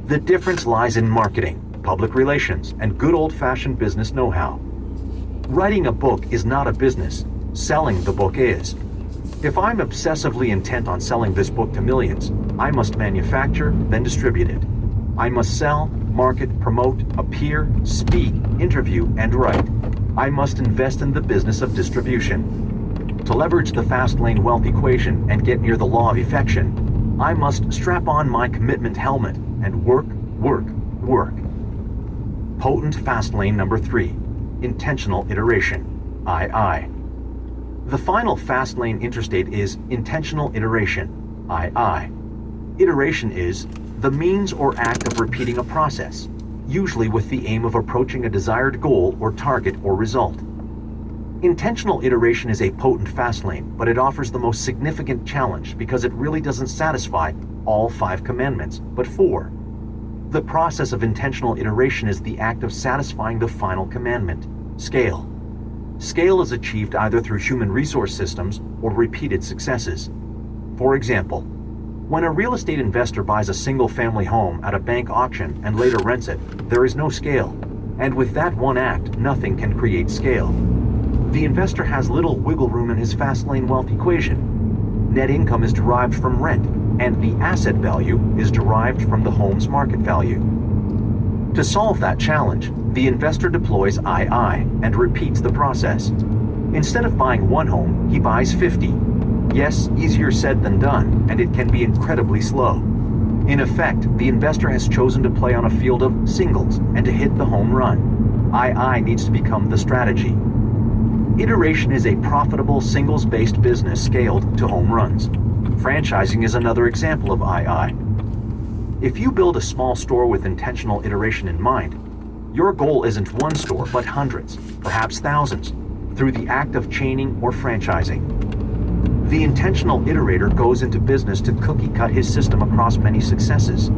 The difference lies in marketing, public relations, and good old-fashioned business know-how. Writing a book is not a business. Selling the book is. If I'm obsessively intent on selling this book to millions, I must manufacture, then distribute it. I must sell, market, promote, appear, speak, interview, and write. I must invest in the business of distribution. To leverage the Fastlane wealth equation and get near the law of effection, I must strap on my commitment helmet and work, work, work. Potent Fastlane number 3, intentional iteration, II. The final Fastlane interstate is intentional iteration, II. Iteration is the means or act of repeating a process, usually with the aim of approaching a desired goal or target or result. Intentional iteration is a potent Fastlane, but it offers the most significant challenge because it really doesn't satisfy all 5 commandments, but 4. The process of intentional iteration is the act of satisfying the final commandment, scale. Scale is achieved either through human resource systems or repeated successes. For example, when a real estate investor buys a single-family home at a bank auction and later rents it, there is no scale, and with that one act, nothing can create scale. The investor has little wiggle room in his Fastlane wealth equation. Net income is derived from rent, and the asset value is derived from the home's market value. To solve that challenge, the investor deploys II and repeats the process. Instead of buying one home, he buys 50. Yes, easier said than done, and it can be incredibly slow. In effect, the investor has chosen to play on a field of singles and to hit the home run. II needs to become the strategy. Iteration is a profitable singles-based business scaled to home runs. Franchising is another example of II. If you build a small store with intentional iteration in mind, your goal isn't one store, but hundreds, perhaps thousands, through the act of chaining or franchising. The intentional iterator goes into business to cookie-cut his system across many successes.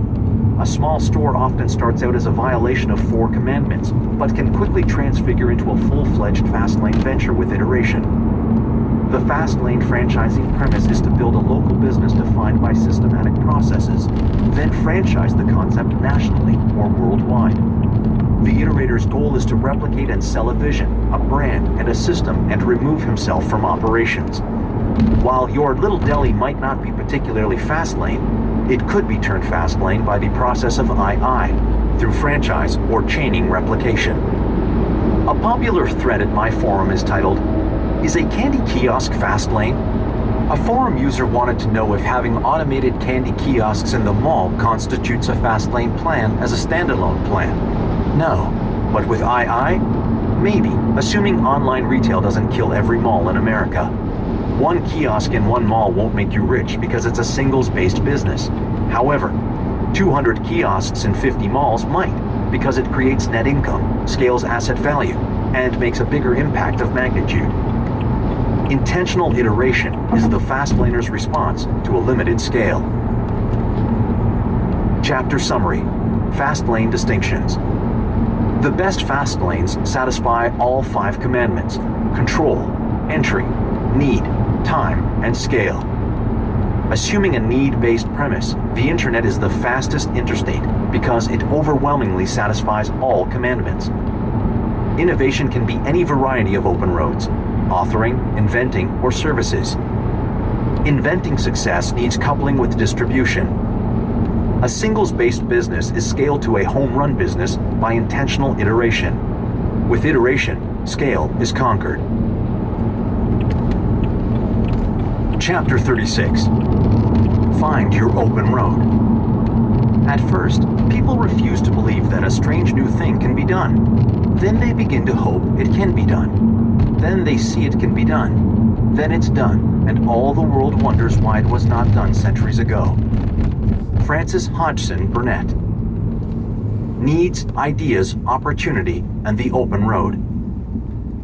A small store often starts out as a violation of 4 commandments, but can quickly transfigure into a full-fledged Fastlane venture with iteration. The Fastlane franchising premise is to build a local business defined by systematic processes, then franchise the concept nationally or worldwide. The iterator's goal is to replicate and sell a vision, a brand, and a system and remove himself from operations. While your little deli might not be particularly Fastlane, it could be turned Fastlane by the process of II, through franchise or chaining replication. A popular thread at my forum is titled, "Is a candy kiosk Fastlane?" A forum user wanted to know if having automated candy kiosks in the mall constitutes a Fastlane plan as a standalone plan. No, but with II? Maybe, assuming online retail doesn't kill every mall in America. One kiosk in one mall won't make you rich because it's a singles-based business. However, 200 kiosks in 50 malls might, because it creates net income, scales asset value, and makes a bigger impact of magnitude. Intentional iteration is the Fastlaner's response to a limited scale. Chapter Summary: Fastlane Distinctions. The best Fastlanes satisfy all 5 commandments: control, entry, need, time, and scale. Assuming a need-based premise, the internet is the fastest interstate because it overwhelmingly satisfies all commandments. Innovation can be any variety of open roads: authoring, inventing, or services. Inventing success needs coupling with distribution. A singles-based business is scaled to a home run business by intentional iteration. With iteration, scale is conquered. Chapter 36. Find your open road. At first, people refuse to believe that a strange new thing can be done. Then they begin to hope it can be done. Then they see it can be done. Then it's done, and all the world wonders why it was not done centuries ago. Francis Hodgson Burnett. Needs, ideas, opportunity, and the open road.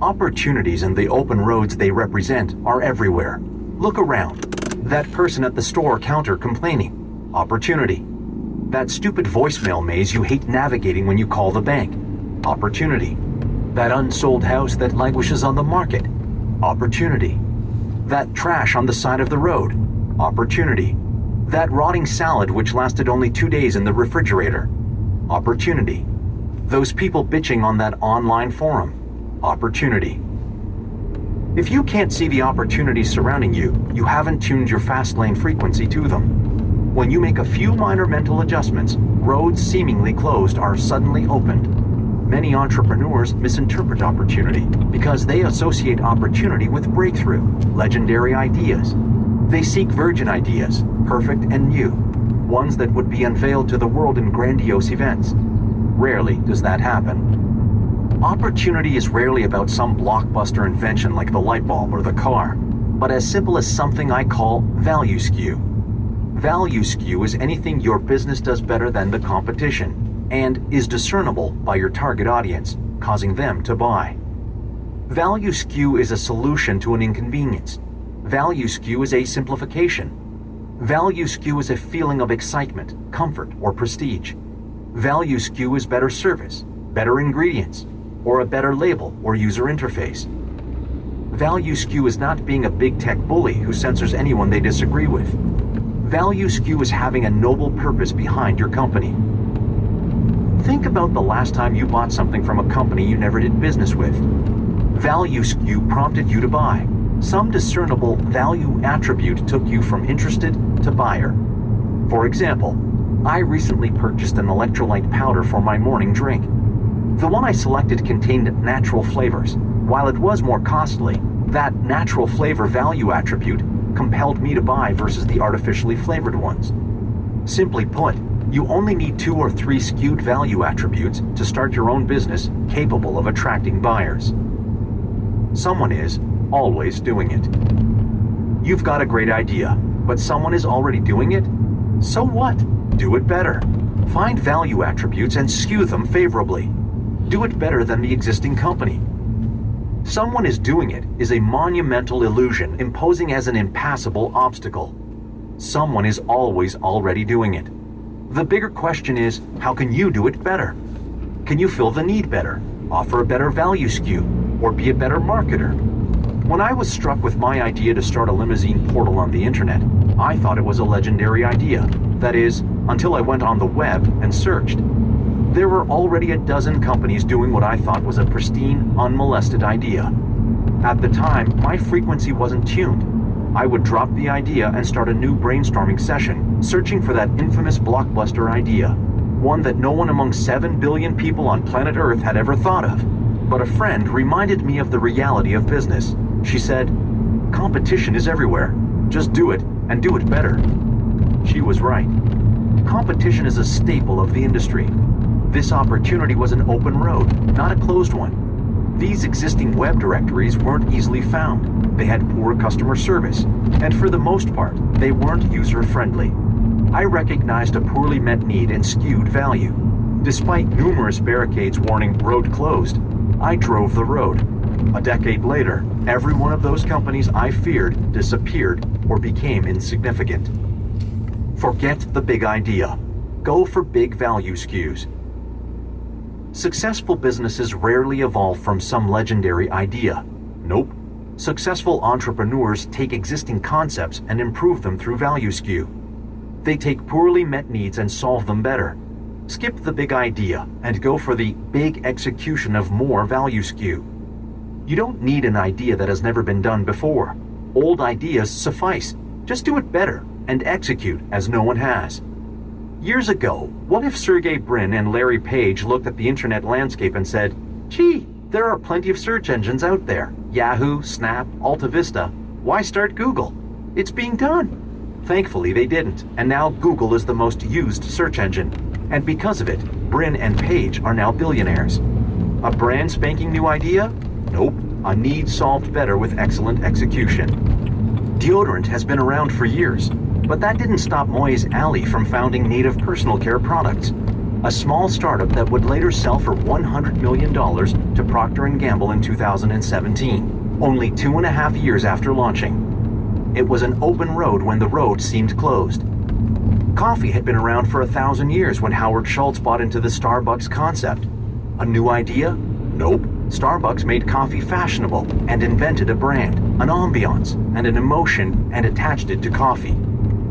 Opportunities and the open roads they represent are everywhere. Look around. That person at the store counter complaining. Opportunity. That stupid voicemail maze you hate navigating when you call the bank. Opportunity. That unsold house that languishes on the market. Opportunity. That trash on the side of the road. Opportunity. That rotting salad which lasted only 2 days in the refrigerator. Opportunity. Those people bitching on that online forum. Opportunity. If you can't see the opportunities surrounding you, you haven't tuned your fast lane frequency to them. When you make a few minor mental adjustments, roads seemingly closed are suddenly opened. Many entrepreneurs misinterpret opportunity because they associate opportunity with breakthrough, legendary ideas. They seek virgin ideas, perfect and new, ones that would be unveiled to the world in grandiose events. Rarely does that happen. Opportunity is rarely about some blockbuster invention like the light bulb or the car, but as simple as something I call value skew. Value skew is anything your business does better than the competition and is discernible by your target audience, causing them to buy. Value skew is a solution to an inconvenience. Value skew is a simplification. Value skew is a feeling of excitement, comfort, or prestige. Value skew is better service, better ingredients, or a better label or user interface. Value skew is not being a big tech bully who censors anyone they disagree with. Value skew is having a noble purpose behind your company. Think about the last time you bought something from a company you never did business with. Value skew prompted you to buy. Some discernible value attribute took you from interested to buyer. For example, I recently purchased an electrolyte powder for my morning drink. The one I selected contained natural flavors. While it was more costly, that natural flavor value attribute compelled me to buy versus the artificially flavored ones. Simply put, you only need 2 or 3 skewed value attributes to start your own business capable of attracting buyers. Someone is always doing it. You've got a great idea, but someone is already doing it? So what? Do it better. Find value attributes and skew them favorably. Do it better than the existing company. Someone is doing it is a monumental illusion imposing as an impassable obstacle. Someone is always already doing it. The bigger question is, how can you do it better? Can you fill the need better, offer a better value skew, or be a better marketer? When I was struck with my idea to start a limousine portal on the internet, I thought it was a legendary idea. That is, until I went on the web and searched. There were already a dozen companies doing what I thought was a pristine, unmolested idea. At the time, my frequency wasn't tuned. I would drop the idea and start a new brainstorming session, searching for that infamous blockbuster idea, one that no one among 7 billion people on planet Earth had ever thought of. But a friend reminded me of the reality of business. She said, "Competition is everywhere. Just do it, and do it better." She was right. Competition is a staple of the industry. This opportunity was an open road, not a closed one. These existing web directories weren't easily found. They had poor customer service, and for the most part, they weren't user-friendly. I recognized a poorly met need and skewed value. Despite numerous barricades warning road closed, I drove the road. A decade later, every one of those companies I feared disappeared or became insignificant. Forget the big idea. Go for big value skews. Successful businesses rarely evolve from some legendary idea. Nope. Successful entrepreneurs take existing concepts and improve them through value skew. They take poorly met needs and solve them better. Skip the big idea and go for the big execution of more value skew. You don't need an idea that has never been done before. Old ideas suffice. Just do it better and execute as no one has. Years ago, what if Sergey Brin and Larry Page looked at the internet landscape and said, "Gee, there are plenty of search engines out there. Yahoo, Snap, AltaVista. Why start Google? It's being done." Thankfully, they didn't, and now Google is the most used search engine. And because of it, Brin and Page are now billionaires. A brand spanking new idea? Nope. A need solved better with excellent execution. Deodorant has been around for years, but that didn't stop Moyes Alley from founding Native Personal Care Products, a small startup that would later sell for $100 million to Procter & Gamble in 2017, only 2.5 years after launching. It was an open road when the road seemed closed. Coffee had been around for 1,000 years when Howard Schultz bought into the Starbucks concept. A new idea? Nope. Starbucks made coffee fashionable and invented a brand, an ambiance, and an emotion and attached it to coffee.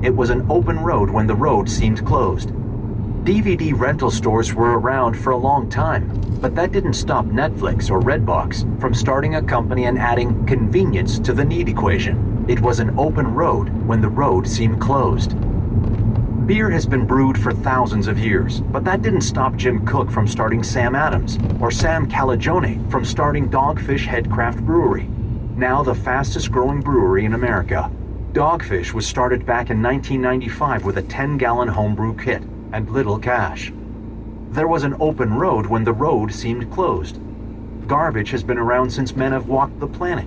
It was an open road when the road seemed closed. DVD rental stores were around for a long time, but that didn't stop Netflix or Redbox from starting a company and adding convenience to the need equation. It was an open road when the road seemed closed. Beer has been brewed for thousands of years, but that didn't stop Jim Koch from starting Sam Adams, or Sam Calagione from starting Dogfish Headcraft Brewery, now the fastest growing brewery in America. Dogfish was started back in 1995 with a 10-gallon homebrew kit and little cash. There was an open road when the road seemed closed. Garbage has been around since men have walked the planet.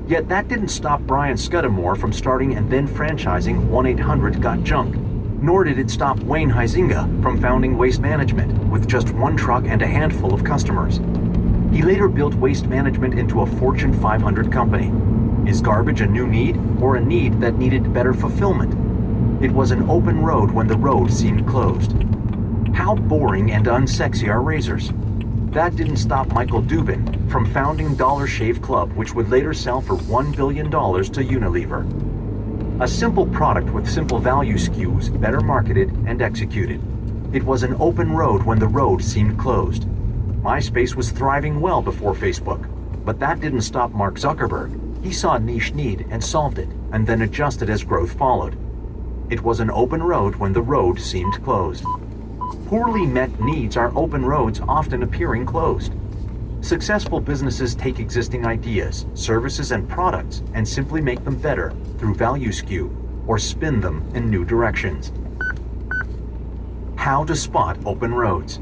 Yet that didn't stop Brian Scudamore from starting and then franchising 1-800-GOT-JUNK. Nor did it stop Wayne Huizinga from founding Waste Management with just one truck and a handful of customers. He later built Waste Management into a Fortune 500 company. Is garbage a new need or a need that needed better fulfillment? It was an open road when the road seemed closed. How boring and unsexy are razors? That didn't stop Michael Dubin from founding Dollar Shave Club, which would later sell for $1 billion to Unilever. A simple product with simple value SKUs, better marketed and executed. It was an open road when the road seemed closed. MySpace was thriving well before Facebook, but that didn't stop Mark Zuckerberg. He saw a niche need and solved it, and then adjusted as growth followed. It was an open road when the road seemed closed. Poorly met needs are open roads often appearing closed. Successful businesses take existing ideas, services, and products and simply make them better through value SKU or spin them in new directions. How to spot open roads.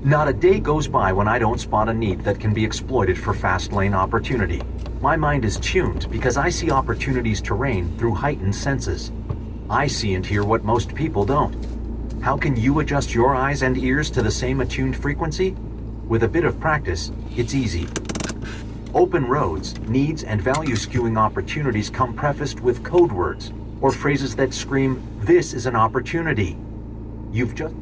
Not a day goes by when I don't spot a need that can be exploited for fast lane opportunity. My mind is tuned because I see opportunities to reign through heightened senses. I see and hear what most people don't. How can you adjust your eyes and ears to the same attuned frequency? With a bit of practice, it's easy. Open roads, needs, and value skewing opportunities come prefaced with code words or phrases that scream, "This is an opportunity." You've just